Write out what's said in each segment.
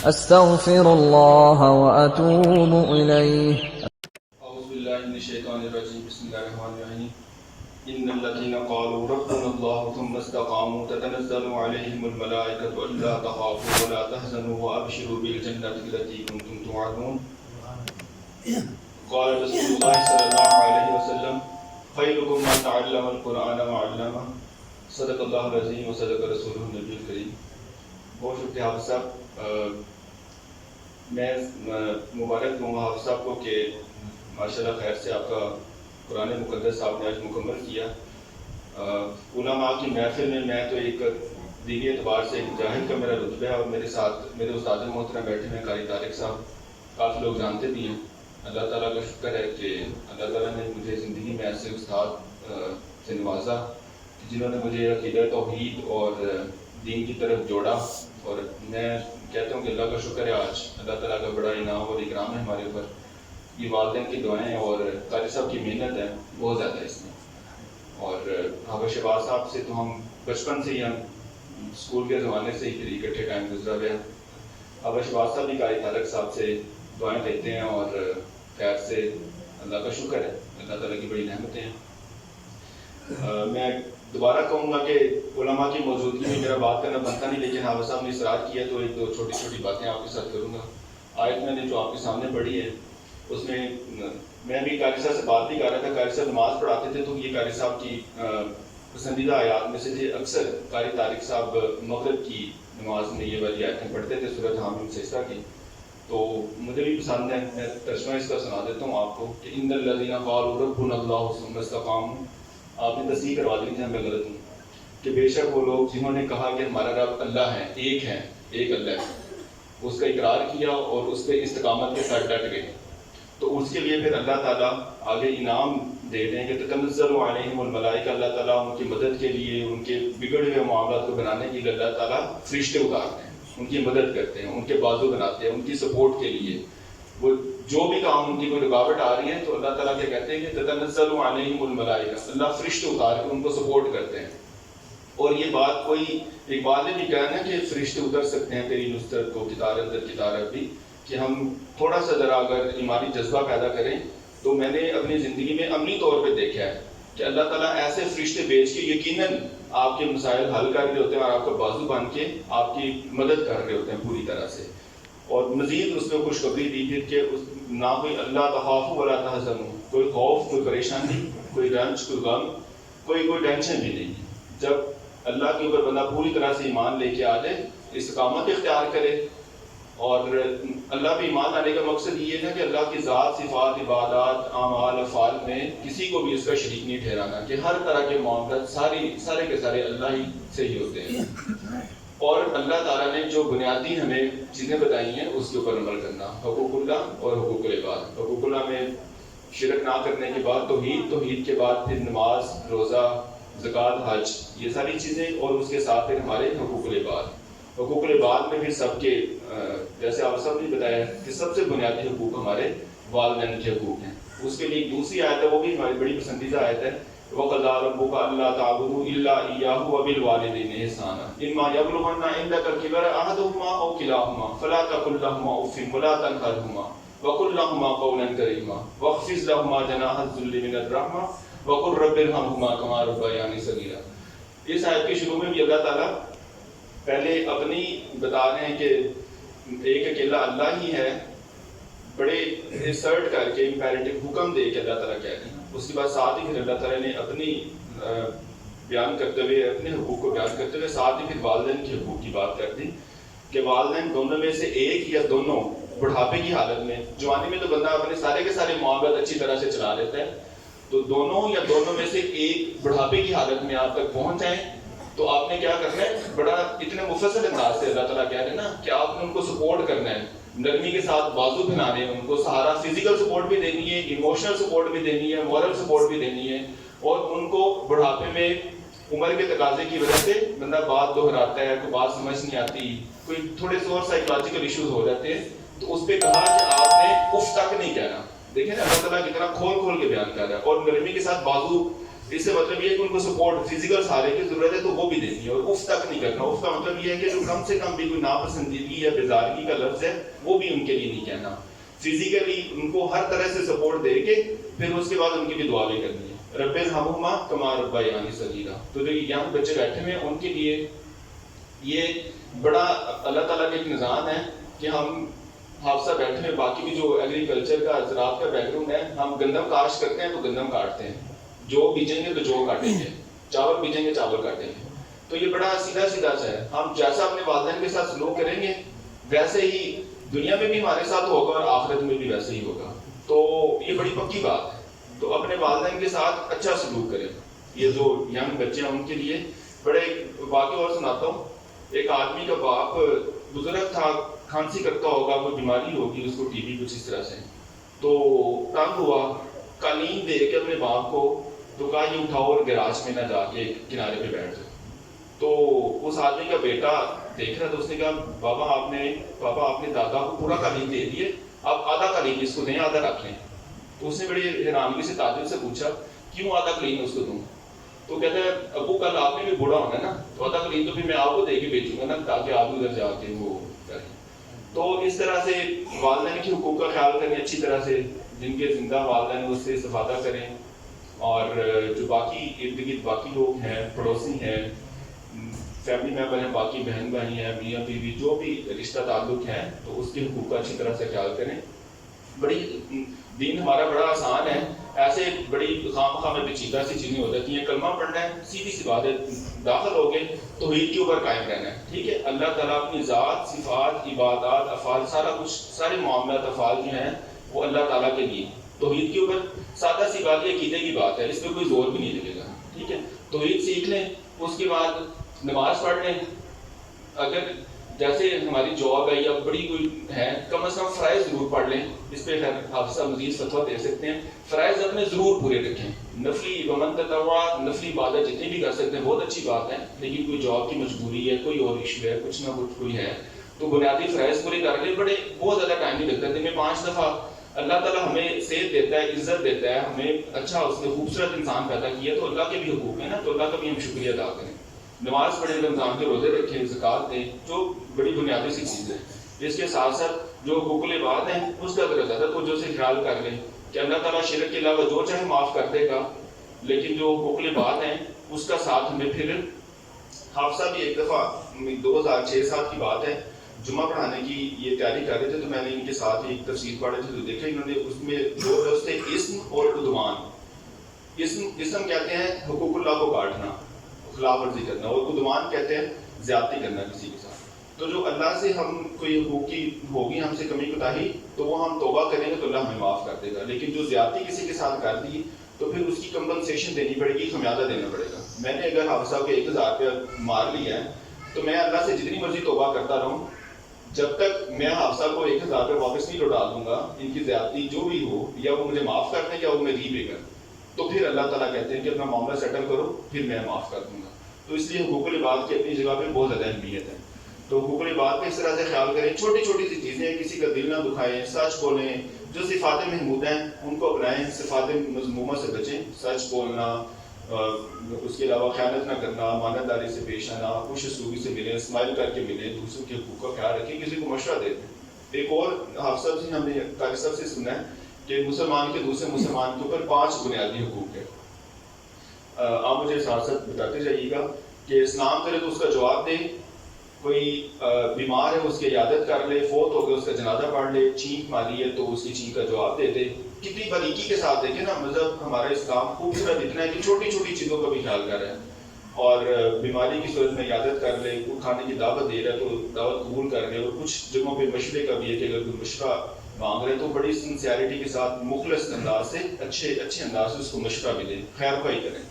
أستغفر الله وأتوب إليه. أعوذ بالله من الشيطان الرجيم. بسم الله الرحمن الرحيم. إن الذين قالوا ربنا الله ثم استقاموا تتنزل عليهم الملائكة ألا تخافوا ولا تحزنوا وأبشروا بالجنة التي كنتم توعدون. قال رسول الله صلى الله عليه وسلم خيركم من تعلم القرآن وعلمه. صدق اللہ العظیم و صدق رسولہ النبی الکریم. بہت شکریہ حافظ صاحب. میں مبارک دوں گا حافظ صاحب کو کہ ماشاءاللہ خیر سے آپ کا قرآن مقدس آپ نے آج مکمل کیا. علماء کی محفل میں میں تو ایک دینی اعتبار سے ایک جاہل کا میرا رتبہ ہے، اور میرے ساتھ میرے استاد محترم بیٹھے ہیں قاری طارق صاحب، کافی لوگ جانتے بھی ہیں. اللہ تعالیٰ کا شکر ہے کہ اللہ تعالیٰ نے مجھے زندگی میں ایسے استاد سے نوازا جنہوں نے مجھے عقیدہ توحید اور دین کی طرف جوڑا. اور میں کہتا ہوں کہ اللہ کا شکر ہے، آج اللہ تعالیٰ کا بڑا انعام اور اکرام ہے ہمارے اوپر. یہ والدین کی دعائیں اور قاری صاحب کی محنت ہے بہت زیادہ ہے اس میں. اور حافظ شہباز صاحب سے تو ہم بچپن سے ہی ہم اسکول کے زمانے سے ہی پھر اکٹھے ٹائم گزرا گیا. حافظ شہباز صاحب بھی قاری طارق صاحب سے دعائیں لیتے ہیں اور خیر سے اللہ کا شکر ہے، اللہ تعالیٰ کی بڑی نعمتیں ہیں. میں دوبارہ کہوں گا کہ علماء کی موجودگی میں میرا بات کرنا بنتا نہیں، لیکن حافظ صاحب نے اصرار کیا تو ایک دو چھوٹی چھوٹی باتیں آپ کے ساتھ کروں گا. آیت میں نے جو آپ کے سامنے پڑھی ہے اس میں میں بھی قاری صاحب سے بات بھی کر رہا تھا. قاری صاحب نماز پڑھاتے تھے تو یہ قاری صاحب کی پسندیدہ آیات میں سے تھے. اکثر قاری طارق صاحب مغرب کی نماز میں یہ والی آیتیں پڑھتے تھے، سورۃ حامیم سجدہ کی. تو مجھے بھی پسند ہے، میں ترجمہ اس کا سنا دیتا ہوں آپ کو کہ ان الذین قالوا ربنا اللہ ثم استقاموا. آپ نے تصحیح کروا دی تھی، میں غلط ہوں، کہ بے شک وہ لوگ جنہوں نے کہا کہ ہمارا رب اللہ ہے، ایک اللہ ہے، اس کا اقرار کیا اور اس پہ استقامت کے ساتھ ڈٹ گئے، تو اس کے لیے پھر اللہ تعالیٰ آگے انعام دے دیں کہ تتنزل علیہم الملائکہ. اللہ تعالیٰ ان کی مدد کے لیے، ان کے بگڑے ہوئے معاملات کو بنانے کے لیے اللہ تعالیٰ فرشتے اتارتے ہیں، ان کی مدد کرتے ہیں، ان کے بازو بناتے ہیں ان کی سپورٹ کے لیے. وہ جو بھی کام ان کی کوئی رکاوٹ آ رہی ہے تو اللہ تعالیٰ کیا کہتے ہیں کہ تتنزل علیہم الملائکہ، اللہ فرشتے اتار کے ان کو سپورٹ کرتے ہیں. اور یہ بات کوئی ایک بات نہیں کہنا کہ فرشتے اتر سکتے ہیں تیری نصرت کو کتارت در کتارت بھی، کہ ہم تھوڑا سا ذرا اگر ایمانی جذبہ پیدا کریں تو میں نے اپنی زندگی میں عملی طور پہ دیکھا ہے کہ اللہ تعالیٰ ایسے فرشتے بھیج کے یقیناً آپ کے مسائل حل کر رہے ہوتے ہیں اور آپ کا بازو بن کے آپ کی مدد کر رہے ہوتے ہیں پوری طرح سے. اور مزید اس میں خوشخبری دی پھر کہ نہ کوئی اللہ تخافوا ولا تحزنوا، کوئی خوف، کوئی پریشانی، کوئی رنج، کوئی غم، کوئی ٹینشن بھی نہیں. جب اللہ کے اوپر بندہ پوری طرح سے ایمان لے کے آ جائے، استقامت اختیار کرے. اور اللہ پہ ایمان لانے کا مقصد یہ ہے کہ اللہ کی ذات، صفات، عبادات، اعمال، افعال میں کسی کو بھی اس کا شریک نہیں ٹھہرانا، کہ ہر طرح کے معاملات سارے کے سارے اللہ ہی سے ہی ہوتے ہیں. اور اللہ تعالیٰ نے جو بنیادی ہمیں چیزیں بتائی ہیں اس کے اوپر عمل کرنا، حقوق اللہ اور حقوق العباد. حقوق اللہ میں شرک نہ کرنے کے بعد توحید کے بعد پھر نماز، روزہ، زکوٰۃ، حج، یہ ساری چیزیں، اور اس کے ساتھ پھر ہمارے حقوق العباد. حقوق العباد میں پھر سب کے جیسے آپ سب نے بتایا کہ سب سے بنیادی حقوق ہمارے والدین کے حقوق ہیں. اس کے لیے ایک دوسری آیت ہے، وہ بھی ہماری بڑی پسندیدہ آیت ہے، وَقَضَىٰ رَبُّكَ أَلَّا تَعْبُدُوا إِلَّا إِيَّاهُ وَبِالْوَالِدَيْنِ إِحْسَانًا إِمَّا يَبْلُغَنَّ عِندَكَ الْكِبَرَ أَحَدُهُمَا أَوْ كِلَاهُمَا فَلَا تَقُل لَّهُمَا أُفٍّ وَلَا تَنْهَرْهُمَا وَقُل لَّهُمَا قَوْلًا كَرِيمًا وَاخْفِضْ لَهُمَا جَنَاحَ الذُّلِّ مِنَ الرَّحْمَةِ وَقُل رَّبِّ ارْحَمْهُمَا كَمَا رَبَّيَانِي صَغِيرًا. اس آیت کے شروع میں بھی اللہ تعالیٰ پہلے اپنی بتا رہے ہیں کہ ایک اکیلا اللہ ہی ہے، بڑے ریسرٹ کر کے امپیریٹو حکم دے کے اللہ تعالیٰ کہہ رہے ہیں. اس کے بعد ساتھ ہی پھر اللہ تعالیٰ نے اپنی بیان کرتے ہوئے، اپنے حقوق کو بیان کرتے ہوئے ساتھ ہی پھر والدین کے حقوق کی بات کر دی کہ والدین دونوں میں سے ایک یا دونوں بڑھاپے کی حالت میں، جوانی میں تو بندہ اپنے سارے کے سارے معاملات اچھی طرح سے چلا لیتا ہے، تو دونوں میں سے ایک بڑھاپے کی حالت میں آپ تک پہنچ جائیں تو آپ نے کیا کرنا ہے، بڑا اتنے مفصل انداز سے اللہ تعالیٰ کہہ رہے ہیں نا کہ آپ نے ان کو سپورٹ کرنا ہے، نرمی کے ساتھ بازو بنانے ہیں، ان کو سہارا، فزیکل سپورٹ بھی دینی ہے، ایموشنل سپورٹ بھی دینی ہے، مورل سپورٹ بھی دینی ہے. اور ان کو بڑھاپے میں عمر کے تقاضے کی وجہ سے بندہ بات دہراتا ہے، کوئی بات سمجھ نہیں آتی، کوئی تھوڑے سے اور سائیکولوجیکل ایشوز ہو جاتے ہیں، تو اس پہ کہا کہ آپ نے اف تک نہیں کہنا. دیکھیں نا اللہ تعالیٰ کتنا کھول کے بیان کر رہا ہے. اور نرمی کے ساتھ بازو اس سے مطلب یہ ہے کہ ان کو سپورٹ فزیکل سہارے کی ضرورت ہے تو وہ بھی دینی ہے، اور اف تک نہیں کرنا. اف کا مطلب یہ ہے کہ جو کم سے کم بھی کوئی ناپسندیدگی یا بیزارگی کا لفظ ہے وہ بھی ان کے لیے نہیں کہنا. فزیکلی ان کو ہر طرح سے سپورٹ دے کے پھر اس کے بعد ان کی بھی دعا بھی کرنی ہے. رب ارحمہما کما ربیانی صغیرا. تو جو یہاں بچے بیٹھے ہوئے ہیں ان کے لیے یہ بڑا اللہ تعالیٰ کا ایک نظام ہے کہ ہم حافظہ بیٹھے ہیں. باقی بھی جو ایگریکلچر کا زراعت کا بیک گراؤنڈ ہے، ہم گندم کاشت کرتے ہیں تو گندم کاٹتے ہیں، جو بیجیں گے تو جو کاٹیں گے، چاول بیجیں گے چاول کاٹیں گے. تو یہ بڑا سیدھا سیدھا سا ہے. ہم جیسا اپنے والدین کے ساتھ سلوک کریں گے ویسے ہی دنیا میں بھی ہمارے ساتھ ہوگا اور آخرت میں بھی ویسے ہی ہوگا. تو یہ بڑی پکی بات ہے. تو اپنے والدین کے ساتھ اچھا سلوک کریں. یہ جو ینگ بچے ہیں ان کے لیے بڑے واقعہ اور سناتا ہوں. ایک آدمی کا باپ بزرگ تھا، کھانسی کرتا ہوگا، کوئی بیماری ہوگی اس کو، ٹی بی کچھ اس طرح سے. تو تنگ ہوا، قالین دے کے اپنے باپ کو تو کہا یہ اٹھاؤ اور گیراج میں نہ جا کے کنارے پہ بیٹھ جاؤ. تو اس آدمی کا بیٹا دیکھ رہا تو اس نے کہا پاپا آپ نے دادا کو پورا قالین دے دیے، آپ آدھا قالین اس کو دیں، آدھا رکھ لیں. تو اس نے بڑی حیرانگی سے تعجب سے پوچھا کیوں آدھا قالین اس کو دوں؟ تو کہتا ہے ابو کل آپ نے بھی بوڑھا ہونا نا، تو آدھا قالین تو پھر میں آپ کو دے کے بیچوں گا نا تاکہ آپ ادھر جا کے وہ کریں. تو اس طرح سے والدین کے حقوق کا خیال کریں اچھی طرح سے، جن کے زندہ والدین اس سے استفادہ کریں. اور جو باقی ارد گرد باقی لوگ ہیں، پڑوسی ہیں، فیملی ممبر ہیں، باقی بہن بھائی ہیں، میاں بیوی، جو بھی رشتہ تعلق ہیں، تو اس کے حقوق کا اچھی طرح سے خیال کریں. بڑی دین ہمارا بڑا آسان ہے. ایسے بڑی خام خواہ میں پیچیدہ سی چیزیں ہو جاتی ہیں. کلمہ پڑھنا ہے، سیدھی سی بات ہے، داخل ہو گئے توحید کے اوپر قائم رہنا ہے. ٹھیک ہے، اللہ تعالیٰ اپنی ذات، صفات، عبادات، افعال، سارا کچھ، سارے معاملات افعال جو ہیں وہ اللہ تعالیٰ کے لیے. توحید کے اوپر سادہ سی بات، یہ عقیدے کی بات ہے، اس پہ کوئی زور بھی نہیں لگے گا. ٹھیک ہے، توحید سیکھ لیں، اس کے بعد نماز پڑھ لیں. اگر جیسے ہماری جاب ہے یا بڑی کوئی ہے، کم از کم فرائض ضرور پڑھ لیں. اس پہ خیر حافظ صاحب مزید فتویٰ دے سکتے ہیں. فرائض اپنے ضرور پورے رکھیں. نفلی ومن تطوع، نفلی عبادت جتنی بھی کر سکتے ہیں بہت اچھی بات ہے، لیکن کوئی جاب کی مجبوری ہے، کوئی اور ایشو ہے، کچھ نہ کچھ کوئی ہے، تو بنیادی فرائض پورے کر لیں. بہت زیادہ ٹائم نہیں لگتا. دن میں 5 دفعہ اللہ تعالیٰ ہمیں صحت دیتا ہے، عزت دیتا ہے، ہمیں اچھا اس نے خوبصورت انسان پیدا کیا، تو اللہ کے بھی حقوق ہیں نا، تو اللہ کا بھی ہم شکریہ ادا کریں. نماز پڑھیں، رمضان کے روزے رکھیں، زکوٰۃ دیں، جو بڑی بنیادی سی چیز ہے. اس کے ساتھ ساتھ جو حقوق العباد ہیں اس کا ذرا زیادہ توجہ سے خیال کر لیں کہ اللہ تعالیٰ شرک کے علاوہ جو چاہے معاف کر دے گا، لیکن جو حقوق العباد ہیں اس کا ساتھ ہمیں پھر. حافظہ بھی ایک دفعہ 2006-7 کی بات ہے، جمعہ پڑھانے کی یہ تیاری کر رہے تھے، تو میں نے ان کے ساتھ ایک تفسیر پڑھی تھی، تو دیکھا انہوں نے اس میں 2 لفظ تھے، اسم اور عدوان. اسم کہتے ہیں حقوق اللہ کو کاٹنا، خلاف ورزی کرنا، اور عدوان کہتے ہیں زیادتی کرنا کسی کے ساتھ. تو جو اللہ سے ہم کوئی حقوق کی ہوگی، ہم سے کمی کوتاہی، تو وہ ہم توبہ کریں گے تو اللہ ہمیں معاف کر دے گا. لیکن جو زیادتی کسی کے ساتھ کر دی تو پھر اس کی کمپنسیشن دینی پڑے گی، خمیازہ دینا پڑے گا. میں نے اگر حافظ صاحب کو 1000 روپیہ مار لیا ہے تو میں اللہ سے جتنی مرضی توبہ کرتا رہوں، جب تک میں حافظ صاحب کو 1000 روپیہ واپس نہیں لوٹا دوں گا، ان کی زیادتی جو بھی ہو، یا وہ مجھے معاف کر دیں یا وہ میں ری پے کر، تو پھر اللہ تعالیٰ کہتے ہیں کہ اپنا معاملہ سیٹل کرو، پھر میں معاف کر دوں گا. تو اس لیے حقوق العباد کی اپنی جگہ پہ بہت زیادہ اہمیت ہے. تو حقوق العباد کا اس طرح سے خیال کریں. چھوٹی چھوٹی سی چیزیں ہیں، کسی کا دل نہ دکھائیں، سچ بولیں، جو صفات محمودہ ہیں ان کو اپنائیں، صفات مذمومہ سے بچیں، سچ بولنا، اس کے علاوہ خیانت نہ کرنا، امانت داری سے پیش آنا، خوش اسلوبی سے ملیں، اسمائل کر کے ملیں، دوسروں کے حقوق کا خیال رکھیں، کسی کو مشورہ دے دیں. ایک اور حافظ صاحب سے ہم نے قاری صاحب سے سنا ہے کہ مسلمان کے دوسرے مسلمان کے اوپر 5 بنیادی حقوق ہیں. آپ مجھے ساتھ ساتھ بتاتے جائیے گا کہ سلام کرے تو اس کا جواب دے، کوئی بیمار ہے اس کی عیادت کر لے، فوت ہو گیا اس کا جنازہ پڑھ لے، چینک ماری ہے تو اس کی چینک کا جواب دے دے. کتنی باریکی کے ساتھ دیکھیں نا، مذہب ہمارا اسلام خوبصورت اتنا ہے کہ چھوٹی چھوٹی چیزوں کا بھی خیال کر رہا ہے. اور بیماری کی صورت میں عیادت کر لے، کوئی کھانے کی دعوت دے رہا ہے تو دعوت قبول کر لے. اور کچھ جگہوں پہ مشورے کا بھی ہے کہ اگر کوئی مشورہ مانگ رہے تو بڑی سنسیئرٹی کے ساتھ مخلص انداز سے اچھے انداز سے اس کو مشورہ بھی دیں، خیر خواہی کریں.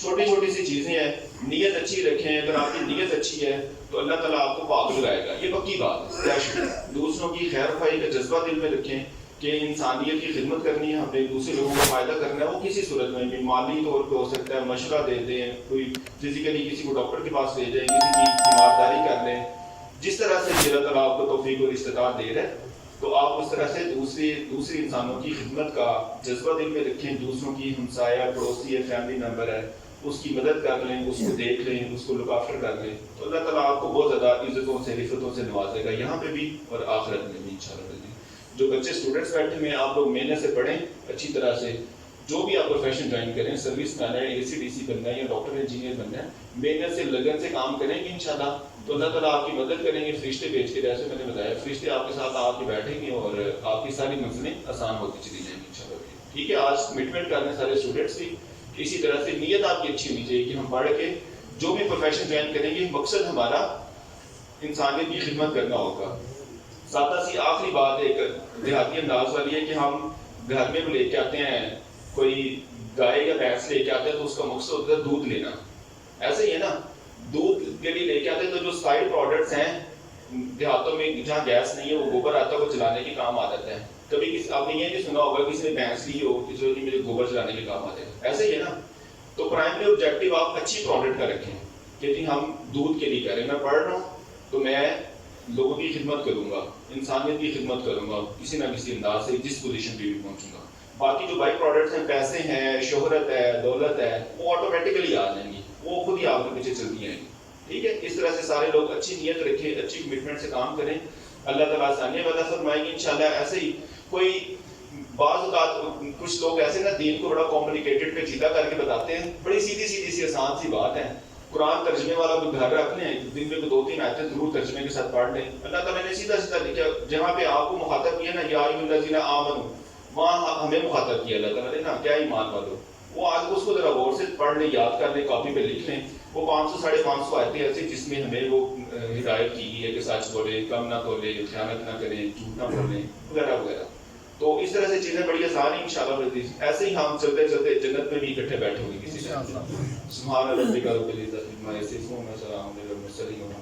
چھوٹی چھوٹی سی چیزیں ہیں، نیت اچھی رکھیں. اگر آپ کی نیت اچھی ہے تو اللہ تعالیٰ آپ کو پاک لگائے گا، یہ پکی بات ہے. دوسروں کی خیر خواہی کا جذبہ دل میں رکھیں کہ انسانیت کی خدمت کرنی ہے، ہمیں دوسرے لوگوں کو فائدہ کرنا ہے. وہ کسی صورت میں بھی مالی طور پہ ہو سکتا ہے، مشورہ دے دیں، کوئی فزیکلی کسی کو ڈاکٹر کے پاس لے جائیں، کسی کی تیمارداری کر لیں. جس طرح سے اللہ تعالیٰ آپ کو توفیق اور استطاعت دے رہا ہے تو آپ اس طرح سے دوسری انسانوں کی خدمت کا جذبہ دل میں رکھیں، دوسروں کی ہمسایہ پڑوسی ہے، فیملی ممبر ہے، اس کی مدد کر لیں، اس کو دیکھ لیں، اس کو لک آفٹر کر لیں، تو اللہ تعالیٰ آپ کو بہت زیادہ عزتوں سے رفتوں سے نوازے گا، یہاں پہ بھی اور آخرت میں بھی انشاءاللہ۔ جو بچے اسٹوڈنٹس بیٹھے ہوئے ہیں، آپ لوگ محنت سے پڑھیں اچھی طرح سے، جو بھی آپ پروفیشن جوائن کریں، سروس مین ہے، اے سی ڈی سی بننا ہے یا ڈاکٹر انجینئر بننا ہے، محنت سے لگن سے کام کریں گے انشاءاللہ تو اللہ تعالیٰ آپ کی مدد کریں گے، فرشتے بھیج کے، جیسے میں نے بتایا فرشتے آپ کے ساتھ آ کے بیٹھیں گے اور آپ کی ساری منزلیں آسان ہوتی چلی جائیں گی انشاءاللہ۔ ٹھیک ہے، آج کمٹمنٹ کرنے سارے اسٹوڈنٹس کی، اسی طرح سے نیت آپ کی اچھی ہونی چاہیے کہ ہم پڑھ کے جو بھی پروفیشن جوائن کریں گے مقصد ہمارا انسانیت کی خدمت کرنا ہوگا۔ سادہ سی آخری بات ایک دیہاتی انداز والی ہے کہ ہم گھر میں لے کے آتے ہیں، کوئی گائے یا بھینس لے کے آتے ہیں تو اس کا مقصد ہوتا ہے دودھ لینا، ایسے ہی ہے نا، دودھ کے لیے لے کے آتے ہیں تو جو سائڈ پروڈکٹس ہیں دیہاتوں میں جہاں گیس نہیں ہے وہ گوبر آتا ہے، وہ چلانے کے کام آ جاتا ہے۔ کبھی کسی آپ نے یہ نہیں سنا ہوگا کسی نے بھینس لی ہو کسی نے مجھے گوبر چلانے کے کام آتے ہیں، ایسے ہی ہے نا۔ تو پرائمری آبجیکٹو آپ اچھی پروڈکٹ کا رکھیں کہ جی ہم دودھ کے لیے کہہ رہے ہیں، میں پڑھ رہا ہوں تو میں لوگوں کی خدمت کروں گا، انسانیت کی خدمت کروں گا کسی نہ کسی انداز سے، جس پوزیشن پہ بھی پہنچوں گا۔ باقی جو بائی پروڈکٹس ہیں، پیسے ہیں، شہرت ہے، دولت ہے، وہ آٹومیٹیکلی آ جائیں گی، وہ خود ہی آپ کے پیچھے چلتی ہیں۔ ٹھیک ہے، اس طرح سے سارے لوگ اچھی نیت رکھیں، اچھی کمٹمنٹ سے کام کریں، اللہ تعالیٰ آسانیاں پیدا فرمائیں گے انشاءاللہ۔ ایسے ہی کوئی بعض اوقات کچھ لوگ ایسے نا دین کو بڑا کمپلیکیٹڈ پیچیدہ کر کے بتاتے ہیں، بڑی سیدھی سی آسان سی بات ہے۔ قرآن ترجمے والا کوئی گھر رکھ لیں، دن میں 2-3 آیتیں ضرور ترجمے کے ساتھ پڑھ لیں، اللہ تعالیٰ نے سیدھا لکھا، جہاں پہ آپ کو مخاطب کیا نا یا ایھا الذین آمنوا، وہاں ہمیں مخاطب کیا اللہ تعالیٰ نے نا، کیا ایمان والو، وہ آج اس کو ذرا غور سے پڑھ لیں، یاد کر لیں، کاپی پہ لکھ لیں۔ وہ 500-550 آیتیں ایسی جس میں ہمیں وہ ہدایت کی گئی ہے کہ سچ بولے، کم نہ بولے، خیانت نہ کریں، جھوٹ نہ بولیں وغیرہ وغیرہ۔ تو اس طرح سے چیزیں بڑی آسان ہیں انشاءاللہ۔ ایسے ہی ہم چلتے چلتے جنت میں بھی اکٹھے بیٹھے ہوں گے کسی طرح۔ سبحان ربک رب العزت عما یصفون، وسلام علی المرسلین۔